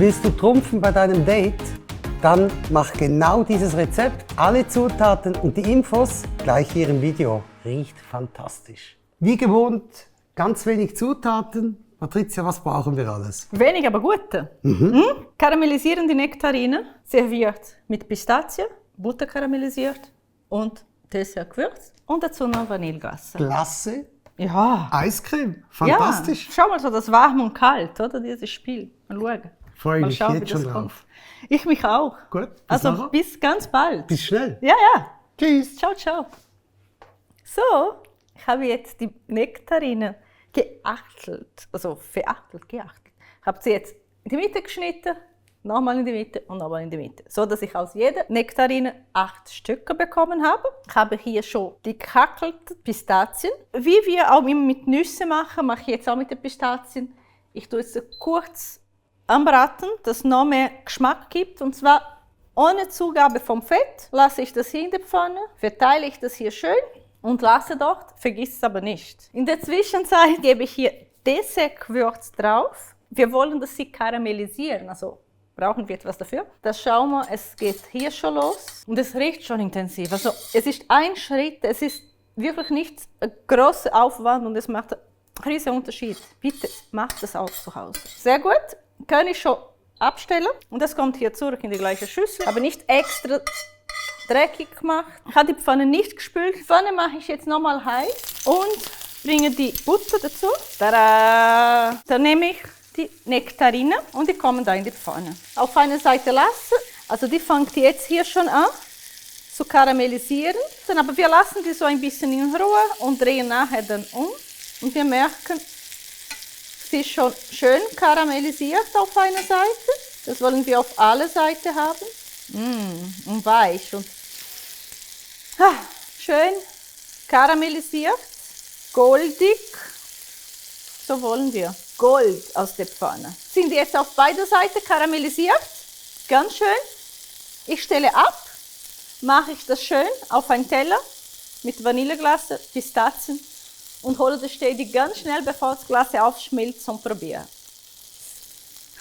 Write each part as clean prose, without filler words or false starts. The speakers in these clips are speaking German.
Willst du trumpfen bei deinem Date? Dann mach genau dieses Rezept. Alle Zutaten und die Infos gleich hier im Video. Riecht fantastisch. Wie gewohnt, ganz wenig Zutaten. Patrizia, was brauchen wir alles? Wenig, aber gute. Karamellisierende Nektarine, serviert mit Pistazie, Butter karamellisiert und Dessert-Gewürz. Und dazu noch Vanilleglasse. Klasse. Ja. Eiscreme. Fantastisch. Ja. Schau mal so das warm und kalt, oder? Dieses Spiel. Mal schauen. Freue Mal mich schauen, jetzt wie schon das drauf. kommt. Ich mich auch. Gut. Bis Also nachher. bis ganz bald. Bis schnell. Ja, ja. Tschüss. Ciao, ciao. So, ich habe jetzt die Nektarine geachtelt, also geachtelt. Ich habe sie jetzt in die Mitte geschnitten, nochmal in die Mitte und nochmal in die Mitte. So dass ich aus jeder Nektarine 8 Stücke bekommen habe. Ich habe hier schon die gehackelten Pistazien. Wie wir auch immer mit Nüsse machen, mache ich jetzt auch mit den Pistazien. Ich tue jetzt kurz anbraten, dass es noch mehr Geschmack gibt. Und zwar ohne Zugabe vom Fett lasse ich das hier in der Pfanne, verteile ich das hier schön und lasse dort, vergiss es aber nicht. In der Zwischenzeit gebe ich hier Dessert-Gewürz drauf. Wir wollen, dass sie karamellisieren, also brauchen wir etwas dafür. Das schauen wir, es geht hier schon los und es riecht schon intensiv. Also es ist ein Schritt, es ist wirklich nicht ein grosser Aufwand und es macht einen riesen Unterschied. Bitte macht das auch zu Hause. Sehr gut, kann ich schon abstellen und das kommt hier zurück in die gleiche Schüssel, aber nicht extra dreckig gemacht. Ich habe die Pfanne nicht gespült. Die Pfanne mache ich jetzt nochmal heiß und bringe die Butter dazu. Tada! Dann nehme ich die Nektarine und die kommen da in die Pfanne. Auf eine Seite lassen, also die fängt jetzt hier schon an zu karamellisieren. Dann aber wir lassen die so ein bisschen in Ruhe und drehen nachher dann um. Und wir merken, sie ist schon schön karamellisiert auf einer Seite. Das wollen wir auf alle Seiten haben. Und weich und schön karamellisiert, goldig. So wollen wir. Gold aus der Pfanne. Sind jetzt auf beide Seiten karamellisiert. Ganz schön. Ich stelle ab, mache ich das schön auf einen Teller mit Vanilleglasse, Pistazien und hole das stetig ganz schnell, bevor das Glas aufschmilzt, zum Probieren.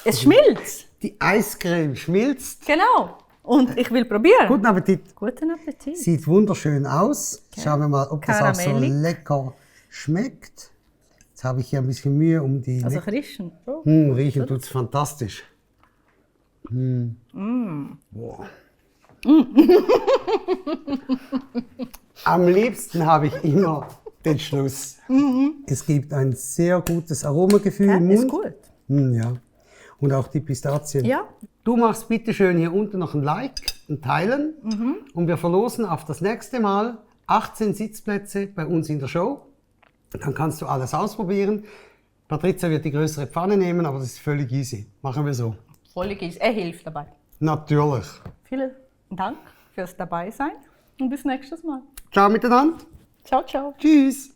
Es schmilzt. Die Eiscreme schmilzt. Genau. Und ich will probieren. Guten Appetit. Guten Appetit. Sieht wunderschön aus. Schauen wir mal, ob das auch so Karamellig. lecker schmeckt. Jetzt habe ich hier ein bisschen Mühe um die... Also riechen. Oh. Riechen tut es fantastisch. Boah. Am liebsten habe ich immer den Schluss. Es gibt ein sehr gutes Aromagefühl im Ist Mund. gut. Ja. Und auch die Pistazien. Ja. Du machst bitte schön hier unten noch ein Like und Teilen. Und wir verlosen auf das nächste Mal 18 Sitzplätze bei uns in der Show. Dann kannst du alles ausprobieren. Patrizia wird die größere Pfanne nehmen, aber das ist völlig easy. Machen wir so. Völlig ist. Er hilft dabei. Natürlich. Vielen Dank fürs Dabeisein und bis nächstes Mal. Ciao miteinander. Ciao, ciao. Tschüss.